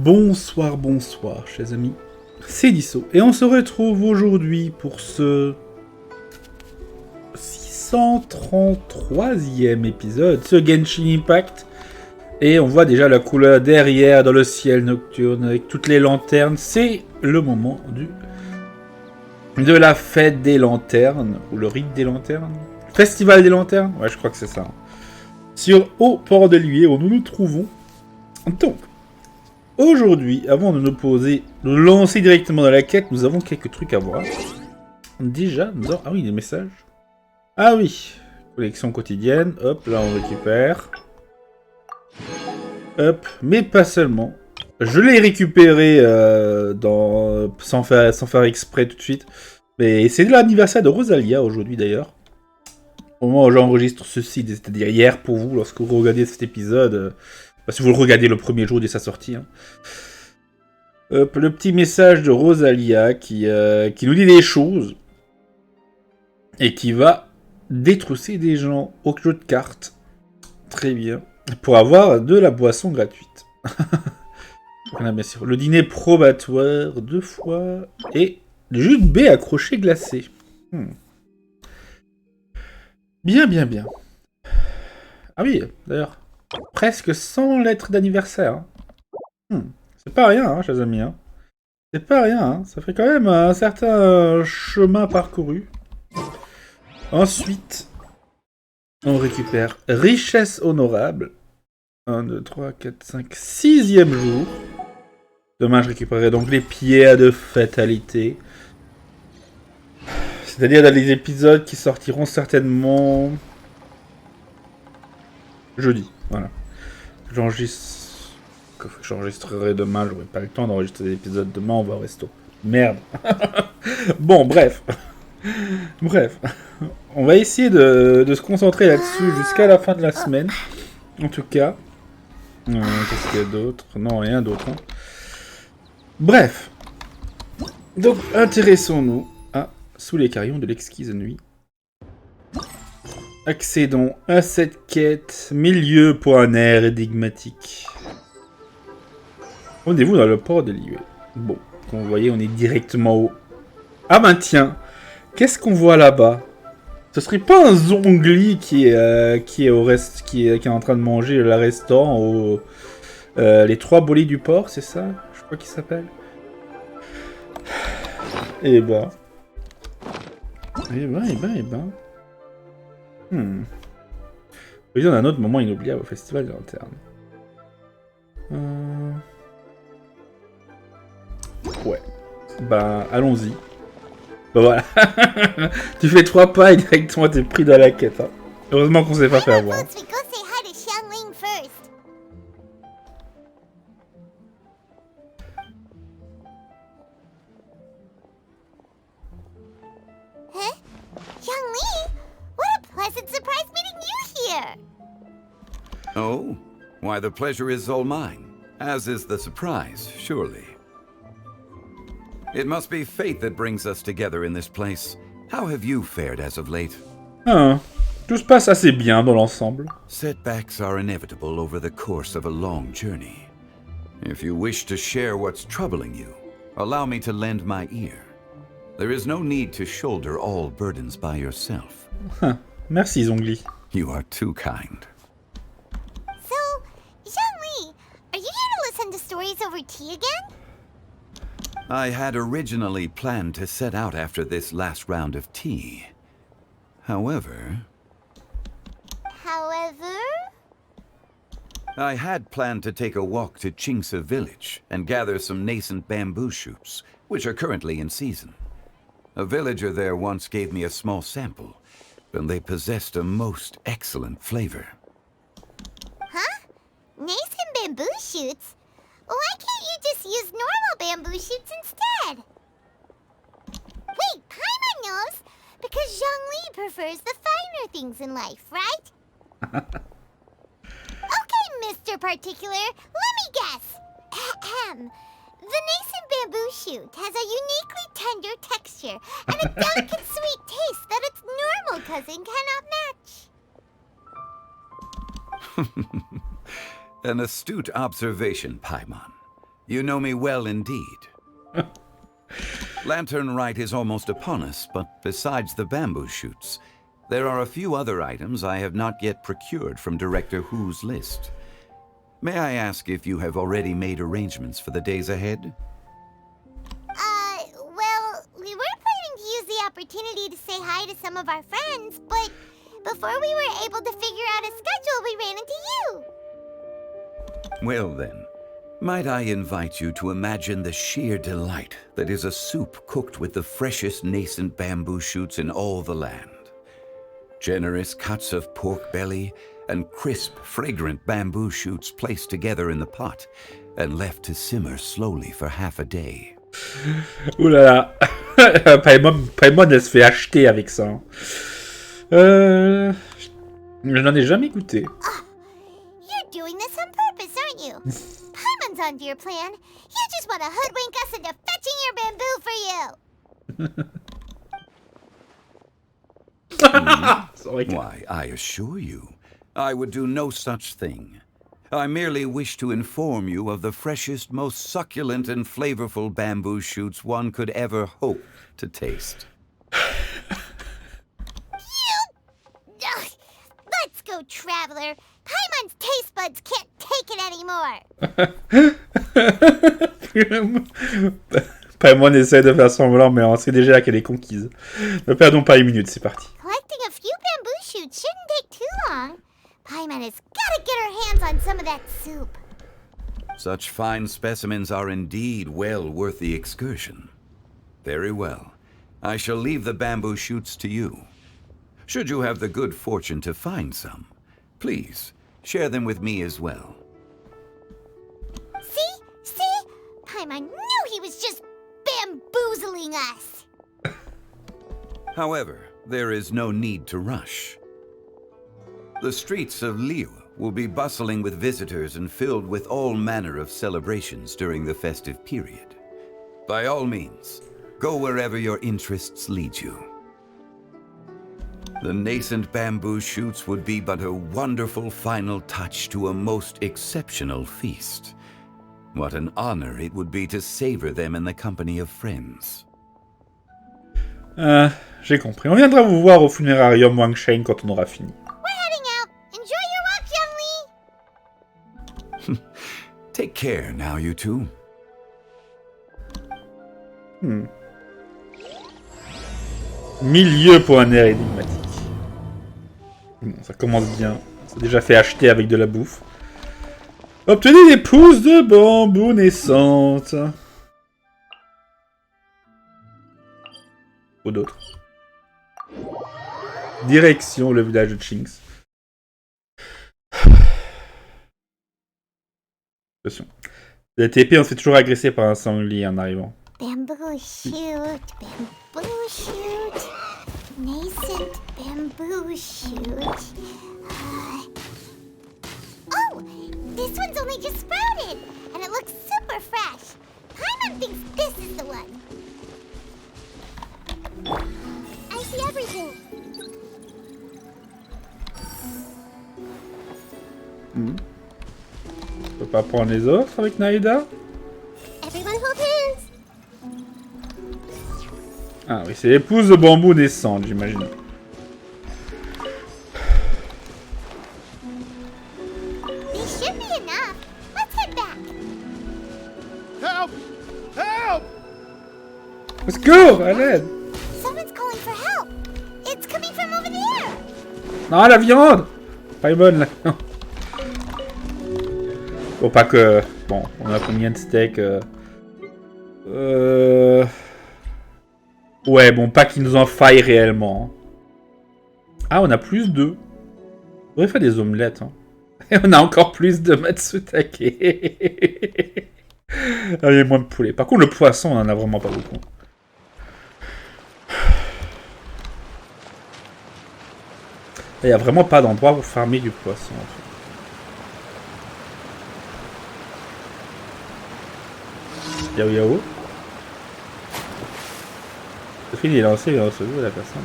Bonsoir, bonsoir, chers amis. C'est Deaso, et on se retrouve aujourd'hui pour ce 633e épisode, ce Genshin Impact. Et on voit déjà la couleur derrière dans le ciel nocturne avec toutes les lanternes. C'est le moment de la fête des lanternes, ou le rite des lanternes. Festival des lanternes. Ouais, je crois que c'est ça. Au port de Liyue, où nous nous trouvons. Donc, aujourd'hui, avant de nous lancer directement dans la quête, nous avons quelques trucs à voir. Déjà, nous avons... Ah oui, des messages. Ah oui, collection quotidienne. Hop, là on récupère. Hop, mais pas seulement. Je l'ai récupéré sans faire exprès tout de suite. Mais c'est l'anniversaire de Rosalia aujourd'hui d'ailleurs. Au moment où j'enregistre ceci, c'est-à-dire hier pour vous, lorsque vous regardez cet épisode... si vous le regardez le premier jour de sa sortie. Hein. Hop, le petit message de Rosalia qui nous dit des choses. Et qui va détrousser des gens au jeu de cartes. Très bien. Pour avoir de la boisson gratuite. Voilà, bien sûr. Le dîner probatoire 2 fois. Et le jus de baie accroché glacé. Bien, bien, bien. Ah oui, d'ailleurs. Presque 100 lettres d'anniversaire. C'est pas rien, hein, chers amis. Hein. C'est pas rien. Hein. Ça fait quand même un certain chemin parcouru. Ensuite, on récupère richesse honorable. 1, 2, 3, 4, 5, 6e jour. Demain, je récupérerai donc les pierres de fatalité. C'est-à-dire dans les épisodes qui sortiront certainement jeudi. Voilà. J'enregistrerai demain, j'aurai pas le temps d'enregistrer des épisodes demain, on va au resto. Merde. Bon, bref. Bref. On va essayer de se concentrer là-dessus jusqu'à la fin de la semaine. En tout cas. Qu'est-ce qu'il y a d'autre? Non, rien d'autre. Hein. Bref. Donc, intéressons-nous à Sous les carillons de l'exquise nuit. Accédons à cette quête, milieu pour un air énigmatique. Rendez-vous dans le port de Liyue. Bon, comme vous voyez, on est directement au... Ah ben tiens, qu'est-ce qu'on voit là-bas? Ce serait pas un Zonghli qui est en train de manger le restaurant les 3 bolis du port, c'est ça? Je crois qu'il s'appelle. Eh ben. Il y en a un autre moment inoubliable au festival de lanternes. Ouais. Ben, allons-y. Ben voilà. Tu fais 3 pas et directement t'es pris dans la quête. Hein. Heureusement qu'on s'est pas fait avoir. Oh, why the pleasure is all mine, as is the surprise, surely. It must be fate that brings us together in this place. How have you fared as of late? Ah, tout se passe assez bien dans l'ensemble. Setbacks are inevitable over the course of a long journey. If you wish to share what's troubling you, allow me to lend my ear. There is no need to shoulder all burdens by yourself. Merci, Zonghli. You are too kind. Stories over tea again? I had originally planned to set out after this last round of tea. However... I had planned to take a walk to Chingsa village and gather some nascent bamboo shoots, which are currently in season. A villager there once gave me a small sample, and they possessed a most excellent flavor. Huh? Nascent bamboo shoots? Why can't you just use normal bamboo shoots instead? Wait, Paimon knows! Because Zonghli prefers the finer things in life, right? Okay, Mr. Particular, let me guess. Ahem. The nascent bamboo shoot has a uniquely tender texture and a delicate sweet taste that its normal cousin cannot match. An astute observation, Paimon. You know me well indeed. Lantern Rite is almost upon us, but besides the bamboo shoots, there are a few other items I have not yet procured from Director Who's list. May I ask if you have already made arrangements for the days ahead? Well, we were planning to use the opportunity to say hi to some of our friends, but before we were able to figure out a schedule, we ran into you. Well then, might I invite you to imagine the sheer delight that is a soup cooked with the freshest nascent bamboo shoots in all the land. Generous cuts of pork belly and crisp, fragrant bamboo shoots placed together in the pot and left to simmer slowly for half a day. Ouh là là. Paimon, elle se fait acheter avec ça. Je n'en ai jamais goûté. You're doing this on purpose, aren't you? Paimon's onto your plan. You just want to hoodwink us into fetching your bamboo for you. Why, I assure you, I would do no such thing. I merely wish to inform you of the freshest, most succulent and flavorful bamboo shoots one could ever hope to taste. Let's go, Traveler. Paimon's taste buds can't take it anymore. Paimon essaie de faire semblant, mais on sait déjà qu'elle est conquise. Ne perdons pas une minute, c'est parti. Collecting a few bamboo shoots shouldn't take too long. Paimon has got to get her hands on some of that soup. Such fine specimens are indeed well worth the excursion. Very well. I shall leave the bamboo shoots to you. Should you have the good fortune to find some, please share them with me as well. See? Paimon knew he was just bamboozling us. However, there is no need to rush. The streets of Liyue will be bustling with visitors and filled with all manner of celebrations during the festive period. By all means, go wherever your interests lead you. The nascent bamboo shoots would be but a wonderful final touch to a most exceptional feast. What an honor it would be to savor them in the company of friends. J'ai compris. On viendra vous voir au funérarium Wangshen quand on aura fini. We're heading out. Enjoy your walk, Zonghli. Take care now, you two. Milieu pour un air énigmatique. Bon, ça commence bien. On s'est déjà fait acheter avec de la bouffe. Obtenez des pousses de bambou naissantes. Ou d'autres. Direction le village de Chinks. Attention. La TP, on se fait toujours agresser par un sanglier en arrivant. Bamboo shoot, nascent bamboo shoot. Oh, this one's only just sprouted, and it looks super fresh. Paimon thinks this is the one. I see everything. On peut pas prendre les autres avec Naïda? Everyone hold hands. Ah oui, c'est les pousses de bambou naissantes, j'imagine. These should be enough. Let's head back. Help! Help! Let's go, à l'aide. Someone's calling for help. It's coming from over there. Non, la viande. Pas bonne, là. Non. Faut pas que... Bon, on a combien de steaks Ouais, bon, pas qu'il nous en faille réellement. Ah, on a plus d'œufs. On devrait faire des omelettes. Hein. Et on a encore plus de matsutake. Ah, il y a moins de poulet. Par contre, le poisson, on en a vraiment pas beaucoup. Il n'y a vraiment pas d'endroit pour farmer du poisson, en fait. Yao Yao. Il est lancé, il est lancé où la personne?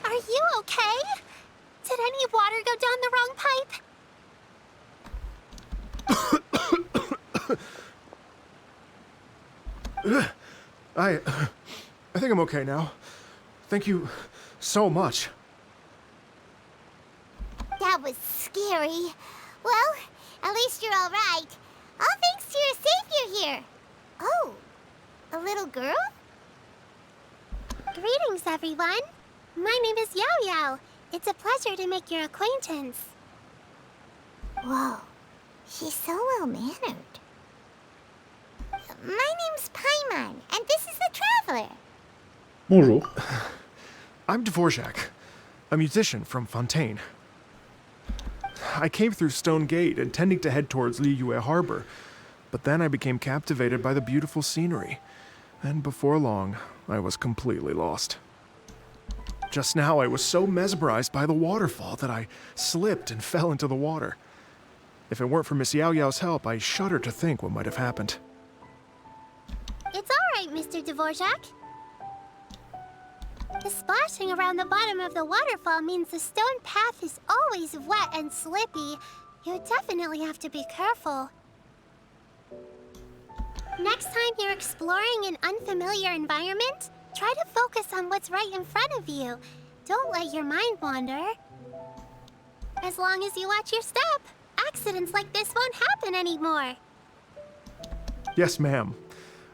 Are you okay? Did any water go down the wrong pipe? I think I'm okay now. Thank you so much. That was scary. Well, at least you're all right. All thanks to your savior here. Oh, a little girl? Greetings, everyone. My name is Yao Yao. It's a pleasure to make your acquaintance. Whoa, she's so well-mannered. My name's Paimon, and this is the Traveler. Bonjour. I'm Dvorak, a musician from Fontaine. I came through Stone Gate, intending to head towards Liyue Harbor, but then I became captivated by the beautiful scenery, and before long, I was completely lost. Just now, I was so mesmerized by the waterfall that I slipped and fell into the water. If it weren't for Miss Yao Yao's help, I shudder to think what might have happened. It's all right, Mr. Dvorak. The splashing around the bottom of the waterfall means the stone path is always wet and slippy. You definitely have to be careful. Next time you're exploring an unfamiliar environment, try to focus on what's right in front of you. Don't let your mind wander. As long as you watch your step, accidents like this won't happen anymore. Yes, ma'am.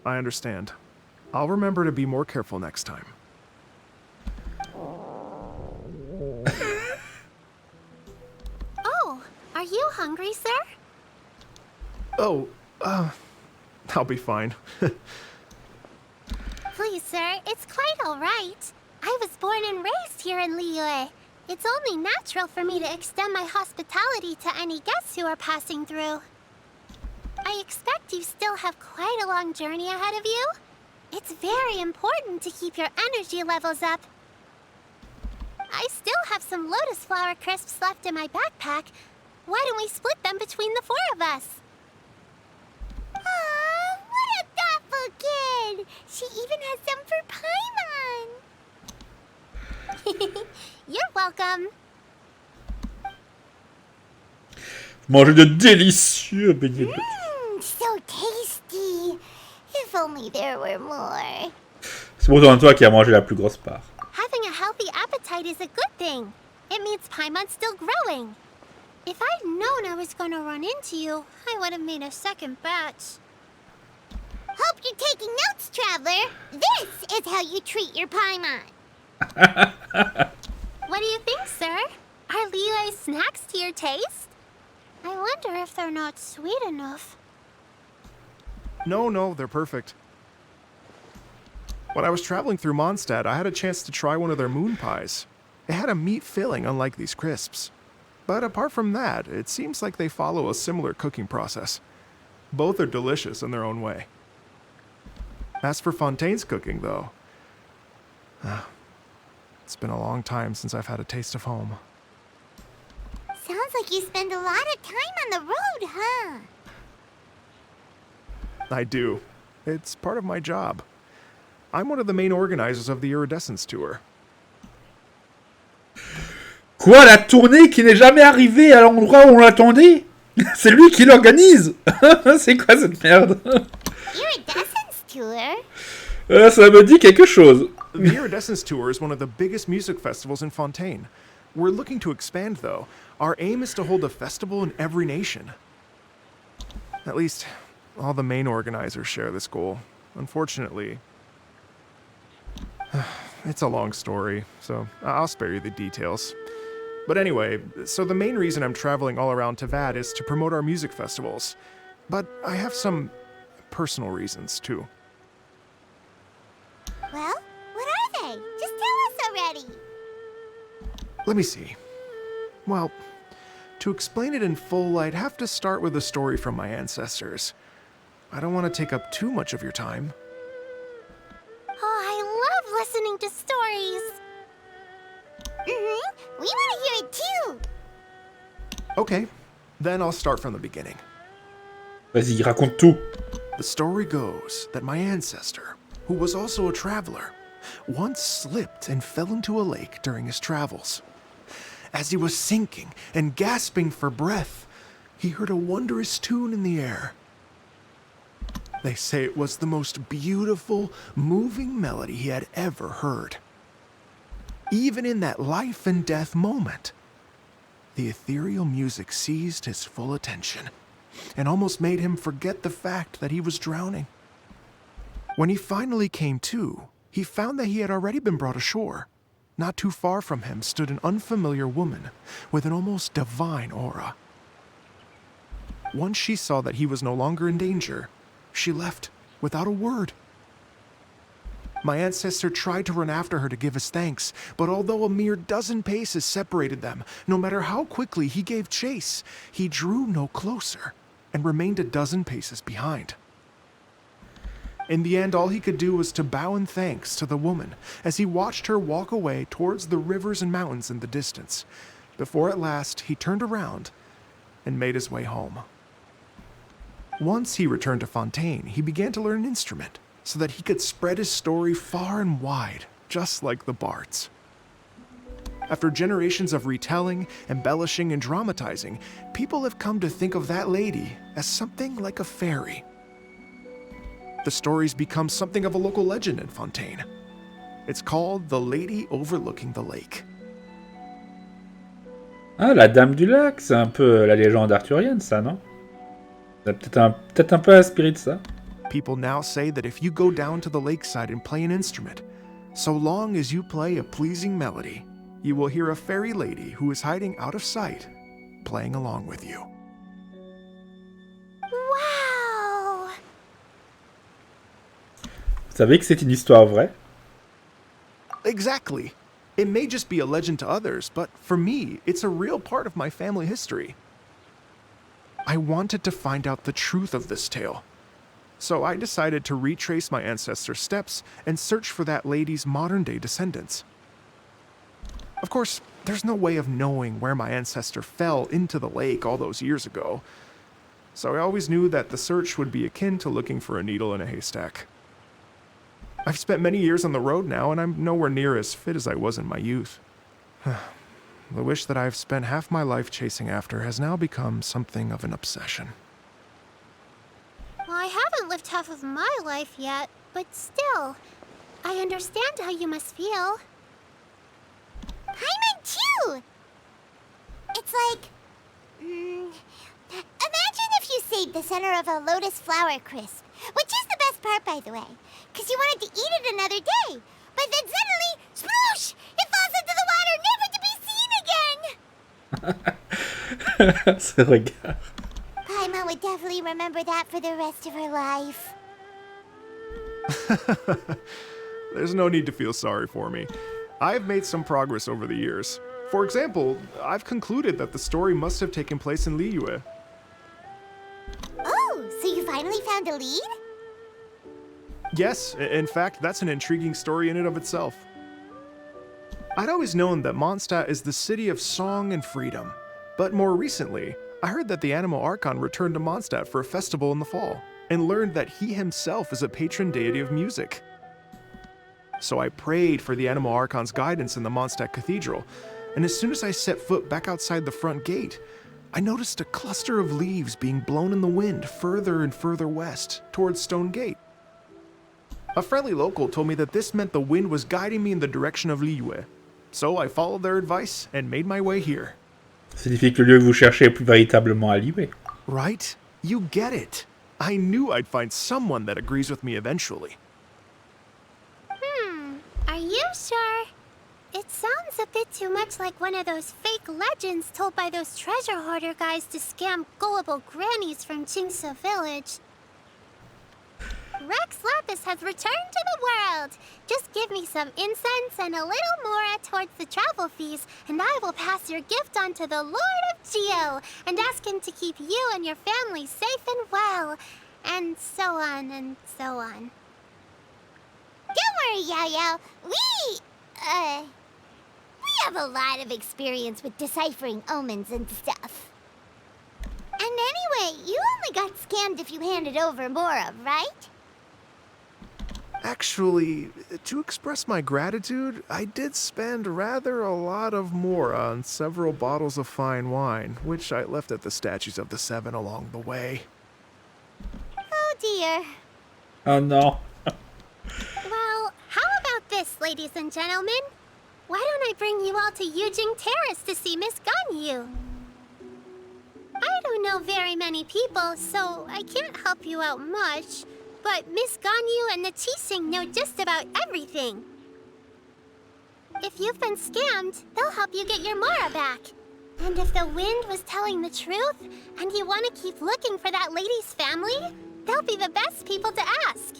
I understand. I'll remember to be more careful next time. Oh, are you hungry, sir? Oh, I'll be fine. Please, sir, it's quite all right. I was born and raised here in Liyue. It's only natural for me to extend my hospitality to any guests who are passing through. I expect you still have quite a long journey ahead of you. It's very important to keep your energy levels up. I still have some lotus flower crisps left in my backpack. Why don't we split them between the four of us? Aw, what a thoughtful kid! She even has some for Paimon! You're welcome. Manger de délicieux beignets de... So tasty. If only there were more. C'est pourtant toi qui as mangé la plus grosse part. Having a healthy appetite is a good thing. It means Paimon's still growing. If I'd known I was gonna run into you, I would have made a second batch. Hope you're taking notes, Traveler. This is how you treat your Paimon. What do you think, sir? Are Liyue snacks to your taste? I wonder if they're not sweet enough. No, they're perfect. When I was traveling through Mondstadt, I had a chance to try one of their moon pies. It had a meat filling, unlike these crisps. But apart from that, it seems like they follow a similar cooking process. Both are delicious in their own way. As for Fontaine's cooking, though, it's been a long time since I've had a taste of home. Sounds like you spend a lot of time on the road, huh? I do. It's part of my job. I'm one of the main organizers of the Iridescence Tour. Quoi, la tournée qui n'est jamais arrivée à l'endroit où on l'attendait? C'est lui qui l'organise. C'est quoi cette merde? Iridescence Tour? Ça me dit quelque chose. The Iridescence Tour is one of the biggest music festivals in Fontaine. We're looking to expand, though. Our aim is to hold a festival in every nation. At least, all the main organizers share this goal. Unfortunately, it's a long story, so I'll spare you the details. But anyway, so the main reason I'm traveling all around Tavad is to promote our music festivals. But I have some personal reasons, too. Well, what are they? Just tell us already. Let me see. Well, to explain it in full, I'd have to start with a story from my ancestors. I don't want to take up too much of your time. Oh, I love listening to stories. We want to hear it too. Okay, then I'll start from the beginning. Vas-y, raconte tout. The story goes that my ancestor, who was also a traveler, once slipped and fell into a lake during his travels. As he was sinking and gasping for breath, he heard a wondrous tune in the air. They say it was the most beautiful, moving melody he had ever heard. Even in that life and death moment, the ethereal music seized his full attention and almost made him forget the fact that he was drowning. When he finally came to, he found that he had already been brought ashore. Not too far from him stood an unfamiliar woman with an almost divine aura. Once she saw that he was no longer in danger, she left without a word. My ancestor tried to run after her to give his thanks, but although a mere dozen paces separated them, no matter how quickly he gave chase, he drew no closer and remained a dozen paces behind. In the end, all he could do was to bow in thanks to the woman as he watched her walk away towards the rivers and mountains in the distance, before at last he turned around and made his way home. Once he returned to Fontaine, he began to learn an instrument so that he could spread his story far and wide, just like the bards. After generations of retelling, embellishing, and dramatizing, people have come to think of that lady as something like a fairy. The story's become something of a local legend in Fontaine. It's called The Lady Overlooking the Lake. Ah, la Dame du Lac, c'est un peu la légende arthurienne, ça, non? Ça peut-être un peu inspiré de ça. People now say that if you go down to the lakeside and play an instrument, so long as you play a pleasing melody, you will hear a fairy lady who is hiding out of sight, playing along with you. Wow! Vous savez que c'est une histoire vraie? Exactly. It may just be a legend to others, but for me, it's a real part of my family history. I wanted to find out the truth of this tale, so I decided to retrace my ancestors' steps and search for that lady's modern-day descendants. Of course, there's no way of knowing where my ancestor fell into the lake all those years ago, so I always knew that the search would be akin to looking for a needle in a haystack. I've spent many years on the road now, and I'm nowhere near as fit as I was in my youth. The wish that I've spent half my life chasing after has now become something of an obsession. Well, I haven't lived half of my life yet, but still, I understand how you must feel. Paimon too! It's like... imagine if you saved the center of a lotus flower crisp, which is the best part, by the way, because you wanted to eat it another day. But then suddenly, sploosh! It falls into the water, never to be seen again! Ce regard. Paimon would definitely remember that for the rest of her life. There's no need to feel sorry for me. I've made some progress over the years. For example, I've concluded that the story must have taken place in Liyue. Oh, so you finally found a lead? Yes, in fact, that's an intriguing story in and of itself. I'd always known that Mondstadt is the city of song and freedom, but more recently, I heard that the Animal Archon returned to Mondstadt for a festival in the fall, and learned that he himself is a patron deity of music. So I prayed for the Animal Archon's guidance in the Mondstadt Cathedral, and as soon as I set foot back outside the front gate, I noticed a cluster of leaves being blown in the wind further and further west, towards Stone Gate. A friendly local told me that this meant the wind was guiding me in the direction of Liyue, so I followed their advice and made my way here. Signifie que le lieu que vous cherchez est plus véritablement à Liyue. Right? You get it. I knew I'd find someone that agrees with me eventually. Are you sure? It sounds a bit too much like one of those fake legends told by those treasure hoarder guys to scam gullible grannies from Jingsa Village. Rex Lapis has returned to the world. Just give me some incense and a little more towards the travel fees, and I will pass your gift on to the Lord of Geo and ask him to keep you and your family safe and well, and so on and so on. Don't worry, Yao-Yao. We have a lot of experience with deciphering omens and stuff. And anyway, you only got scammed if you handed over Mora, right? Actually, to express my gratitude, I did spend rather a lot of Mora on several bottles of fine wine, which I left at the statues of the Seven along the way. Oh dear. Ah non. Well, how about this, ladies and gentlemen? Why don't I bring you all to Yujing Terrace to see Miss Ganyu? I don't know very many people, so I can't help you out much. But Miss Ganyu and the Qixing know just about everything. If you've been scammed, they'll help you get your Mara back. And if the wind was telling the truth, and you want to keep looking for that lady's family, they'll be the best people to ask.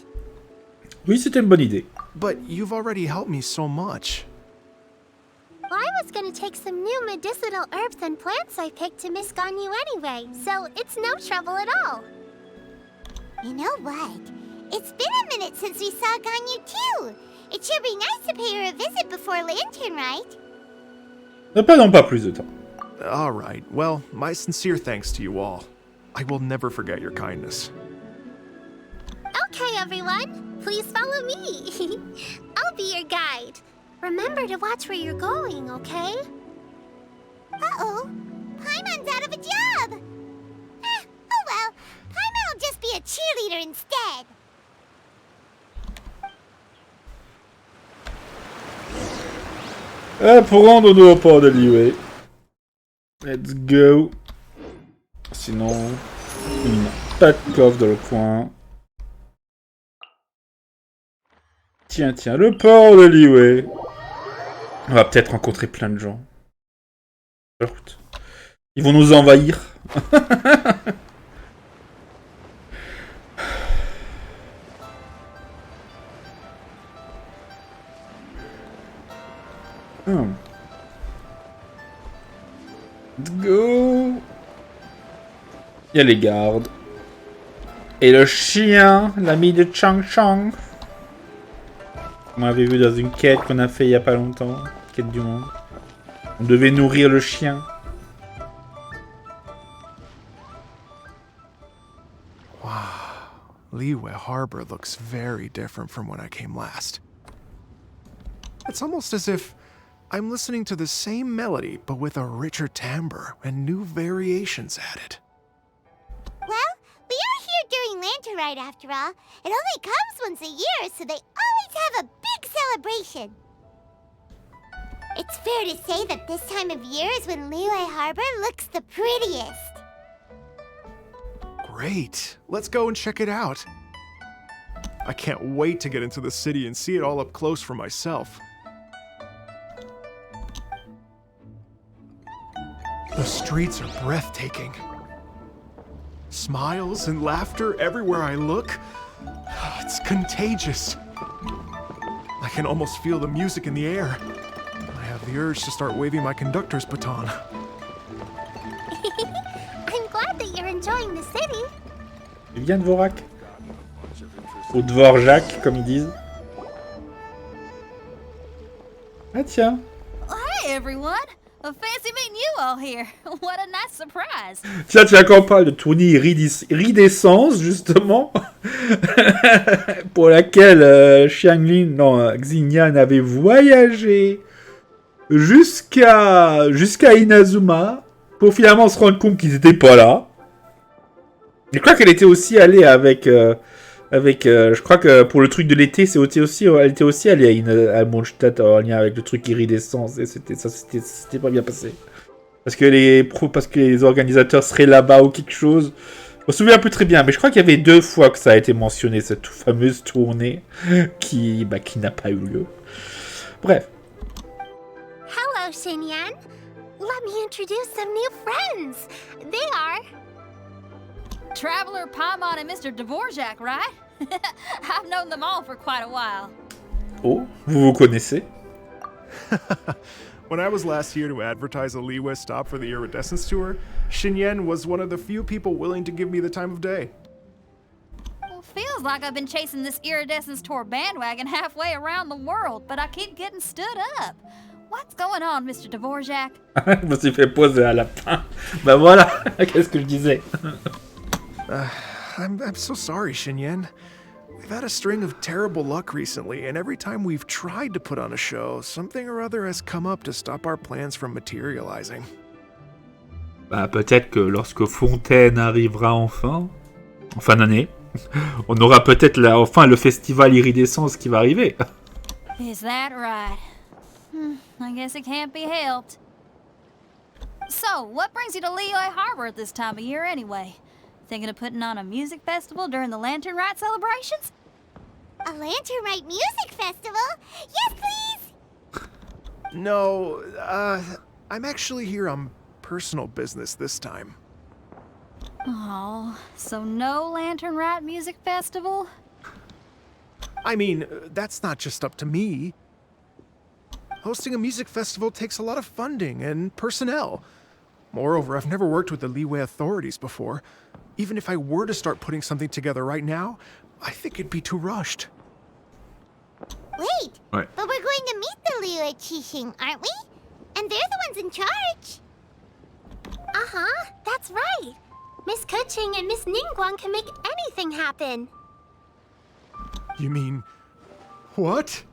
Oui, c'était une bonne idée. But you've already helped me so much. Well, I was gonna take some new medicinal herbs and plants I picked to Miss Ganyu anyway, so it's no trouble at all. You know what? It's been a minute since we saw Ganyu too. It should be nice to pay her a visit before Lantern, right? Ne perdons pas plus de temps. All right. Well, my sincere thanks to you all. I will never forget your kindness. Okay, everyone. Please follow me. I'll be your guide. Remember to watch where you're going, okay? Uh-oh. Paimon's out of a job. Oh well. Paimon will just be a cheerleader instead. Pour rendre-nous au port de Liyue. Let's go. Sinon, pas de coffre dans le coin. Tiens, tiens, le port de Liyue. On va peut-être rencontrer plein de gens. Ils vont nous envahir. Let's go. Il y a les gardes. Et le chien, l'ami de Chang Chang. On m'avait vu dans une quête qu'on a fait il y a pas longtemps. Quête du monde. On devait nourrir le chien. Wow. Liyue Harbor looks very different from when I came last. It's almost as if I'm listening to the same melody, but with a richer timbre and new variations added. Well, we are here during Lantern Rite after all. It only comes once a year, so they always have a big celebration. It's fair to say that this time of year is when Liyue Harbor looks the prettiest. Great. Let's go and check it out. I can't wait to get into the city and see it all up close for myself. The streets are breathtaking. Smiles and laughter everywhere I look. It's contagious. I can almost feel the music in the air. I have the urge to start waving my conductor's baton. I'm glad that you're enjoying the city. Viens Dvorak. Ou Dvorak, comme ils disent. Ah tiens. Hey everyone! Fancy meeting you all here. What a nice surprise. Tiens, tu as qu'on parle de tournée iridescence, justement, pour laquelle Xianglin, non, Xinyan avait voyagé jusqu'à Inazuma pour finalement se rendre compte qu'ils n'étaient pas là. Je crois qu'elle était aussi allée avec je crois que pour le truc de l'été, elle était aussi allée à Mondstadt en lien avec le truc iridescence et c'était pas bien passé. Parce que les organisateurs seraient là-bas ou quelque chose. Je me souviens un peu très bien, mais je crois qu'il y avait 2 fois que ça a été mentionné, cette fameuse tournée qui n'a pas eu lieu. Bref. Hello, Xinyan. Let me introduce some new friends. They are... Traveler Paimon and Mr. Dvorak, right? I've known them all for quite a while. Oh, vous connaissez? When I was last here to advertise a Liyue stop for the Iridescence Tour, Xinyan was one of the few people willing to give me the time of day. Well, feels like I've been chasing this Iridescence Tour bandwagon halfway around the world, but I keep getting stood up. What's going on, Mr. Dvorak? Je me suis fait poser à la fin. Ben voilà, qu'est-ce que je disais? I'm so sorry, Xinyan. We've had a string of terrible luck recently, and every time we've tried to put on a show, something or other has come up to stop our plans from materializing. Bah, peut-être que lorsque Fontaine arrivera enfin, en fin d'année, On aura peut-être enfin le festival iridescence qui va arriver. Is that right? I guess it can't be helped. So, what brings you to Liyue Harbor at this time of year anyway? Thinking of putting on a music festival during the Lantern Rite celebrations? A Lantern Rite music festival? Yes, please! No, I'm actually here on personal business this time. Oh, so no Lantern Rite music festival? I mean, that's not just up to me. Hosting a music festival takes a lot of funding and personnel. Moreover, I've never worked with the Liyue authorities before. Even if I were to start putting something together right now, I think it'd be too rushed. Wait, Right. but we're going to meet the Liyue Qixing, aren't we? And they're the ones in charge. Uh-huh, that's right. Miss Keqing and Miss Ningguang can make anything happen. You mean... what?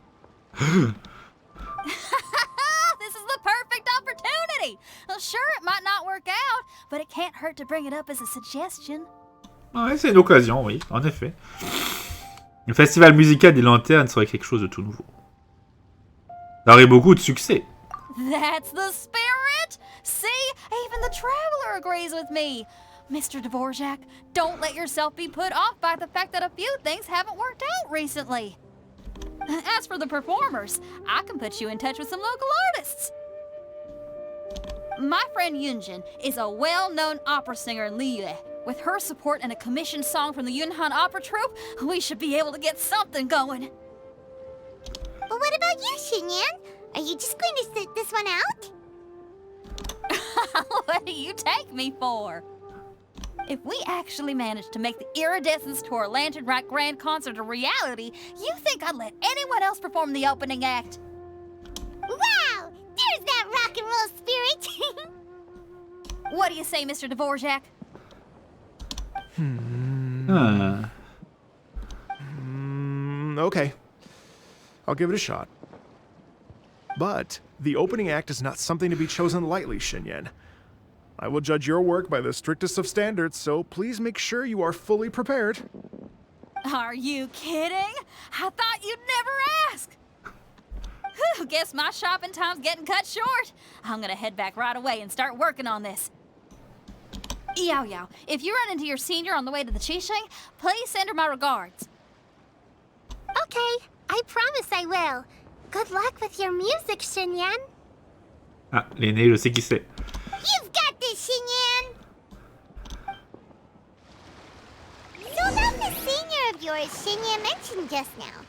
This is the perfect opportunity! Well, sure, it might not work out, but it can't hurt to bring it up as a suggestion. Ouais, c'est une occasion, oui, en effet. Le festival musical des lanternes serait quelque chose de tout nouveau. Ça aurait beaucoup de succès. That's the spirit! See? Even the Traveler agrees with me. Mr. Dvorak, don't let yourself be put off by the fact that a few things haven't worked out recently. As for the performers, I can put you in touch with some local artists. My friend Yunjin is a well-known opera singer in Liyue. With her support and a commissioned song from the Yunhan Opera Troupe, we should be able to get something going. But what about you, Xinyan? Are you just going to sit this one out? What do you take me for? If we actually manage to make the Iridescence Tour Lantern Rite Grand Concert a reality, you think I'd let anyone else perform the opening act? Wow! There's that rock and roll spirit! What do you say, Mr. Dvorak? Ah. Okay. I'll give it a shot. But the opening act is not something to be chosen lightly, Xinyan. I will judge your work by the strictest of standards, so please make sure you are fully prepared. Are you kidding? I thought you'd never ask. Whew, guess my shopping time's getting cut short. I'm gonna head back right away and start working on this. Yao Yao, if you run into your senior on the way to the Qixing, please send her my regards. Okay, I promise I will. Good luck with your music, Xinyan. Ah, l'aîné, je sais qui c'est. You've got this, Xinyan! So about the senior of yours Xinyan mentioned just now,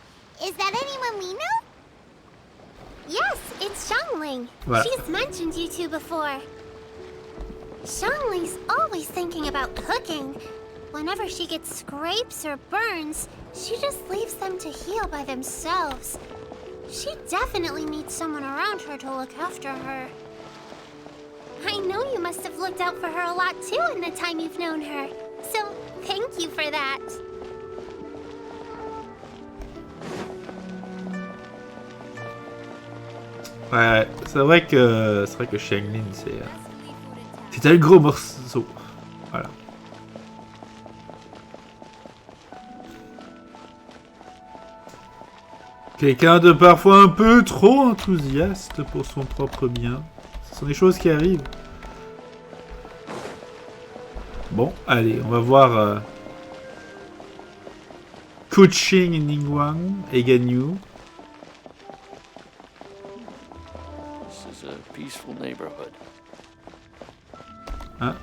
is that anyone we know? Yes, it's Zhongli. Voilà. She's mentioned you two before. Zhongli's always thinking about cooking. Whenever she gets scrapes or burns, she just leaves them to heal by themselves. She definitely needs someone around her to look after her. I know you must have looked out for her a lot too in the time you've known her. So, thank you for that. Ouais, c'est vrai que Shanglin, c'est un gros morceau. Voilà. Quelqu'un de parfois un peu trop enthousiaste pour son propre bien. Ce sont des choses qui arrivent. Bon, allez, on va voir Keqing et Ningguang et Ganyu. This is a peaceful neighborhood. Hein?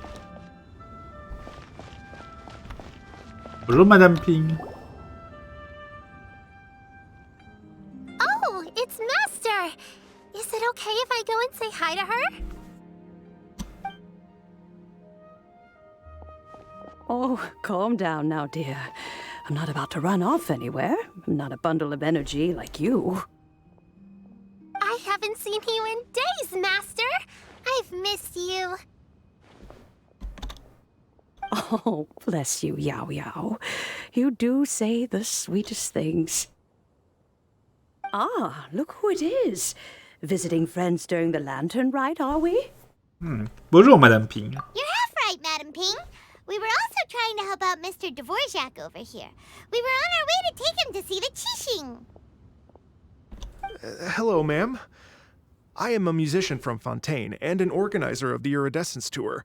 Bonjour Madame Ping. Oh, it's Master! Is it okay if I go and say hi to her? Oh, calm down now, dear. I'm not about to run off anywhere. I'm not a bundle of energy like you. I haven't seen you in days, Master! I've missed you. Oh, bless you, Yao Yao. You do say the sweetest things. Ah, look who it is. Visiting friends during the Lantern Rite, are we? Bonjour Madame Ping. You're half right, Madam Ping. We were also trying to help out Mr. Dvorak over here. We were on our way to take him to see the Qixing. Hello, ma'am. I am a musician from Fontaine and an organizer of the Iridescence Tour.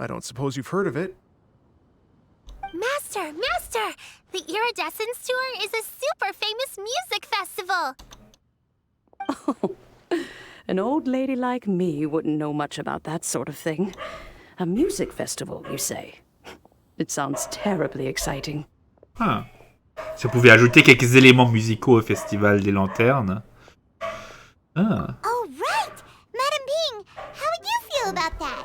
I don't suppose you've heard of it. Master! The Iridescence Tour is a super famous music festival! An old lady like me wouldn't know much about that sort of thing. A music festival, you say? It sounds terribly exciting. Ah. Si on pouvait ajouter quelques éléments musicaux au Festival des Lanternes. Ah. Oh, right! Madam Ping, how would you feel about that?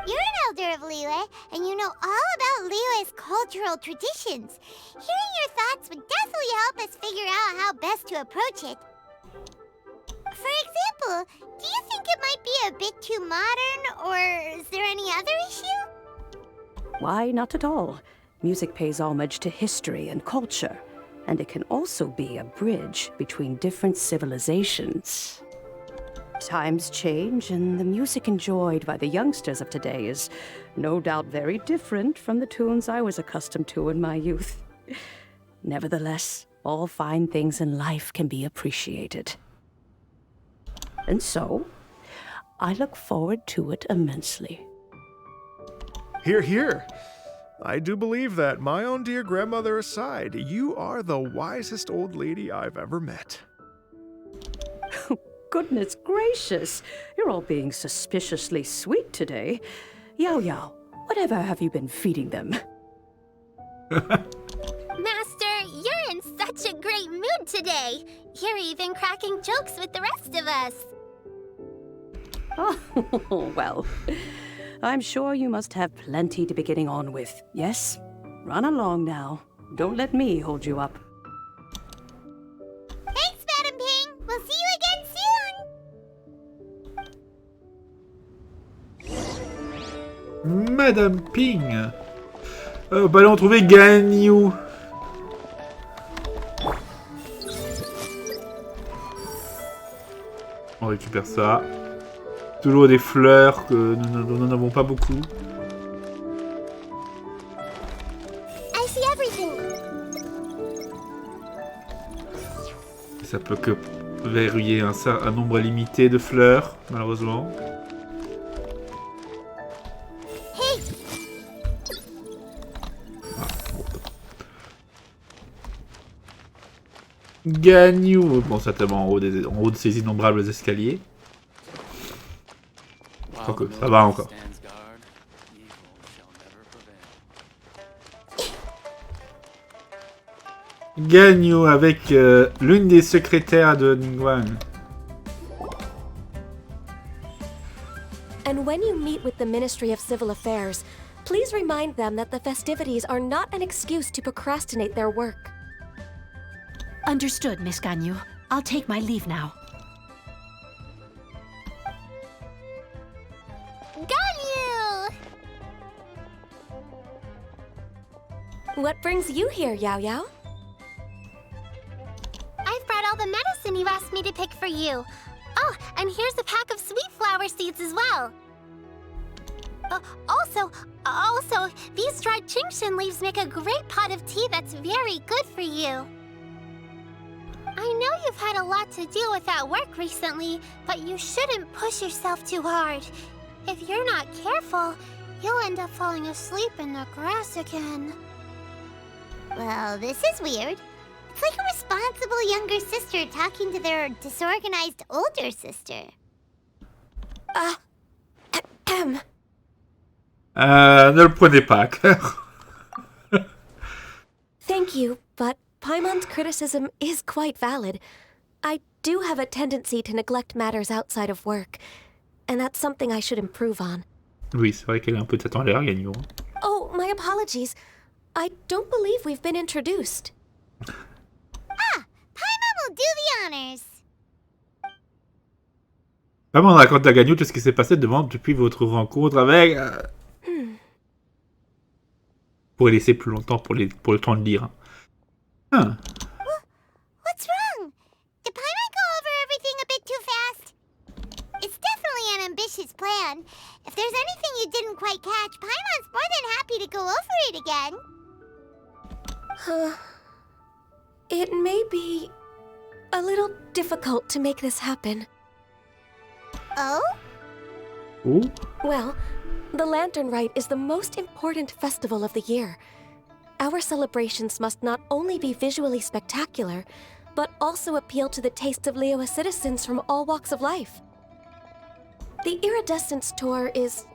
You're an elder of Liyue, and you know all about Liyue's cultural traditions. Hearing your thoughts would definitely help us figure out how best to approach it. For example, do you think it might be a bit too modern, or is there any other issue? Why, not at all. Music pays homage to history and culture, and it can also be a bridge between different civilizations. Times change, and the music enjoyed by the youngsters of today is no doubt very different from the tunes I was accustomed to in my youth. Nevertheless, all fine things in life can be appreciated. And so, I look forward to it immensely. Hear, hear. I do believe that, my own dear grandmother aside, you are the wisest old lady I've ever met. Goodness gracious, you're all being suspiciously sweet today. Yao Yao, whatever have you been feeding them? Master, you're in such a great mood today. You're even cracking jokes with the rest of us. Oh, well, I'm sure you must have plenty to be getting on with, yes? Run along now. Don't let me hold you up. Thanks, Madam Ping! We'll see you again soon! Madame Ping. Bah là on trouvait Ganyu. On récupère ça. Toujours des fleurs que nous n'en avons pas beaucoup. I see everything. Ça peut que verrouiller un nombre limité de fleurs, malheureusement. Ganyu, bon certainement en haut de ces innombrables escaliers. Je crois que ça va encore. Ganyu avec l'une des secrétaires de Ningguang. And when you meet with the Ministry of Civil Affairs, please remind them that the festivities are not an excuse to procrastinate their work. Understood, Miss Ganyu. I'll take my leave now. Ganyu! What brings you here, Yao Yao? I've brought all the medicine you asked me to pick for you. Oh, and here's a pack of sweet flower seeds as well. Also, these dried Genshin leaves make a great pot of tea that's very good for you. I know you've had a lot to deal with at work recently, but you shouldn't push yourself too hard. If you're not careful, you'll end up falling asleep in the grass again. Well, this is weird. It's like a responsible younger sister talking to their disorganized older sister. Ne le prenez pas à cœur. Thank you, but Paimon's criticism is quite valid. I do have a tendency to neglect matters outside of work, and that's something I should improve on. Oui, c'est vrai qu'elle est un peu tête en l'air, Ganyu. Oh, my apologies. I don't believe we've been introduced. Paimon will do the honors. Vraiment, on raconte à Ganyu tout ce qui s'est passé depuis votre rencontre avec... Pour laisser plus longtemps pour le temps de lire. Hein. What's wrong? Did Paimon go over everything a bit too fast? It's definitely an ambitious plan. If there's anything you didn't quite catch, Paimon's more than happy to go over it again. It may be a little difficult to make this happen. Oh? Oh. Well, the Lantern Rite is the most important festival of the year. Our celebrations must not only be visually spectacular, but also appeal to the tastes of Liyue citizens from all walks of life. The Iridescence Tour is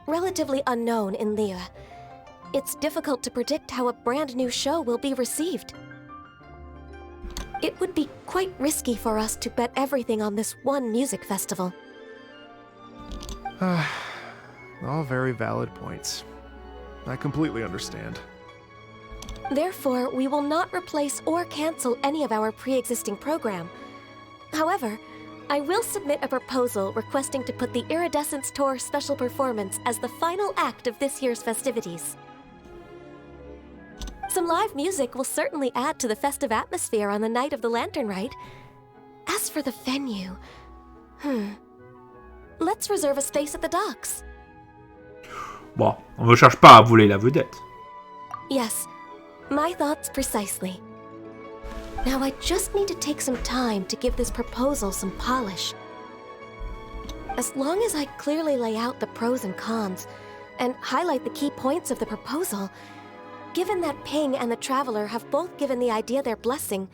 relatively unknown in Liyue. It's difficult to predict how a brand new show will be received. It would be quite risky for us to bet everything on this one music festival. All very valid points. I completely understand. Therefore, we will not replace or cancel any of our pre-existing program. However, I will submit a proposal requesting to put the Iridescence Tour special performance as the final act of this year's festivities. Some live music will certainly add to the festive atmosphere on the night of the Lantern Rite. As for the venue, let's reserve a space at the docks. Bon, on ne cherche pas à voler la vedette. Yes, my thoughts precisely. Now I just need to take some time to give this proposal some polish. As long as I clearly lay out the pros and cons, and highlight the key points of the proposal, given that Ping and the Traveler have both given the idea their blessing,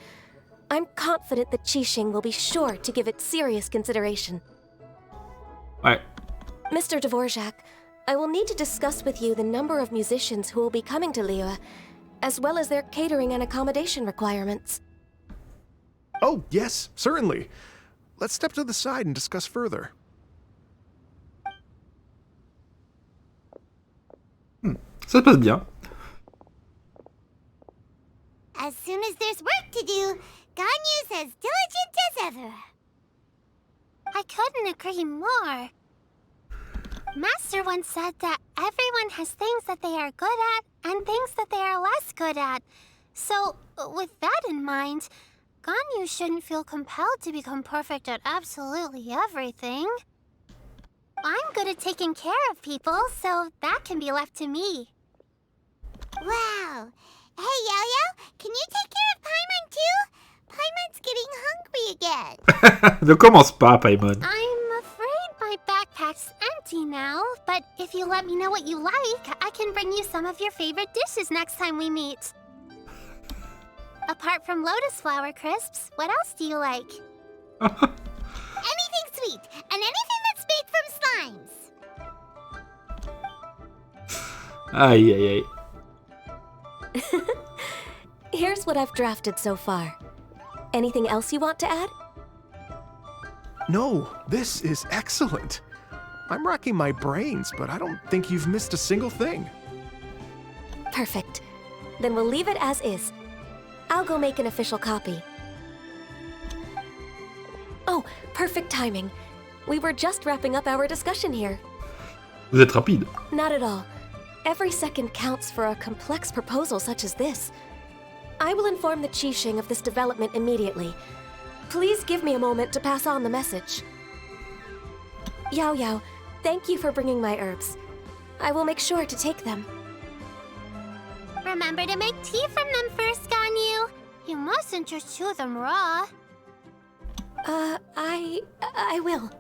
I'm confident that Qixing will be sure to give it serious consideration. Ouais. Mr. Dvorak, I will need to discuss with you the number of musicians who will be coming to Liyue, as well as their catering and accommodation requirements. Oh, yes, certainly. Let's step to the side and discuss further. Ça se passe bien. As soon as there's work to do, Ganyu's as diligent as ever. I couldn't agree more. Master once said that everyone has things that they are good at and things that they are less good at. So, with that in mind, Ganyu shouldn't feel compelled to become perfect at absolutely everything. I'm good at taking care of people, so that can be left to me. Wow. Hey, Yo-Yo, can you take care of Paimon too? Paimon's getting hungry again. Ne commence pas, Paimon. I'm afraid my backpack's empty now, but if you let me know what you like, I can bring you some of your favorite dishes next time we meet. Apart from lotus flower crisps, what else do you like? Anything sweet, and anything that's made from slimes. Aïe, aïe, aïe. Here's what I've drafted so far. Anything else you want to add? No, this is excellent. I'm racking my brains, but I don't think you've missed a single thing. Perfect. Then we'll leave it as is. I'll go make an official copy. Oh, perfect timing. We were just wrapping up our discussion here. Vous êtes rapide. Not at all. Every second counts for a complex proposal such as this. I will inform the Qixing of this development immediately. Please give me a moment to pass on the message. Yao Yao, thank you for bringing my herbs. I will make sure to take them. Remember to make tea from them first, Ganyu. You mustn't just chew them raw. I will.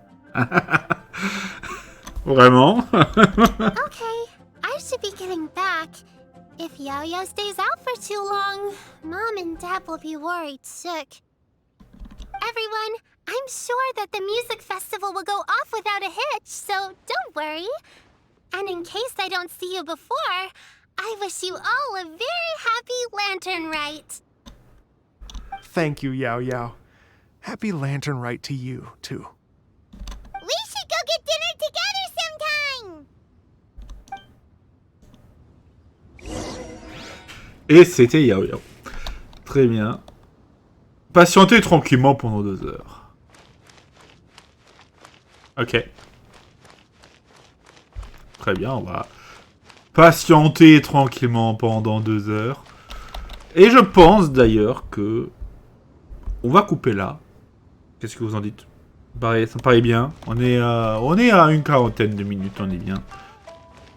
Vraiment? Okay, I should be getting back. If Yao-Yao stays out for too long, Mom and Dad will be worried sick. Everyone, I'm sure that the music festival will go off without a hitch, so don't worry. And in case I don't see you before, I wish you all a very happy Lantern Rite. Thank you, Yao Yao. Happy Lantern Rite to you, too. We should go get dinner together sometime. Et c'était Yao Yao. Très bien. Patientez tranquillement pendant 2 heures. Ok. Très bien, on va patienter tranquillement pendant 2 heures. Et je pense d'ailleurs que on va couper là. Qu'est-ce que vous en dites? Ça me paraît bien. On est à une quarantaine de minutes, on est bien.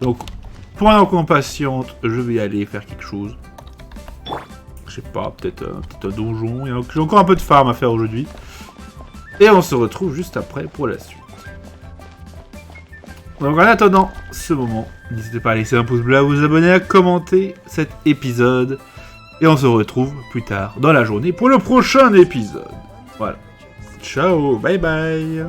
Donc, pendant qu'on patiente, je vais aller faire quelque chose. Je sais pas, peut-être un donjon. J'ai encore un peu de farm à faire aujourd'hui. Et on se retrouve juste après pour la suite. Donc en attendant ce moment, n'hésitez pas à laisser un pouce bleu, à vous abonner, à commenter cet épisode. Et on se retrouve plus tard dans la journée pour le prochain épisode. Voilà. Ciao, bye bye.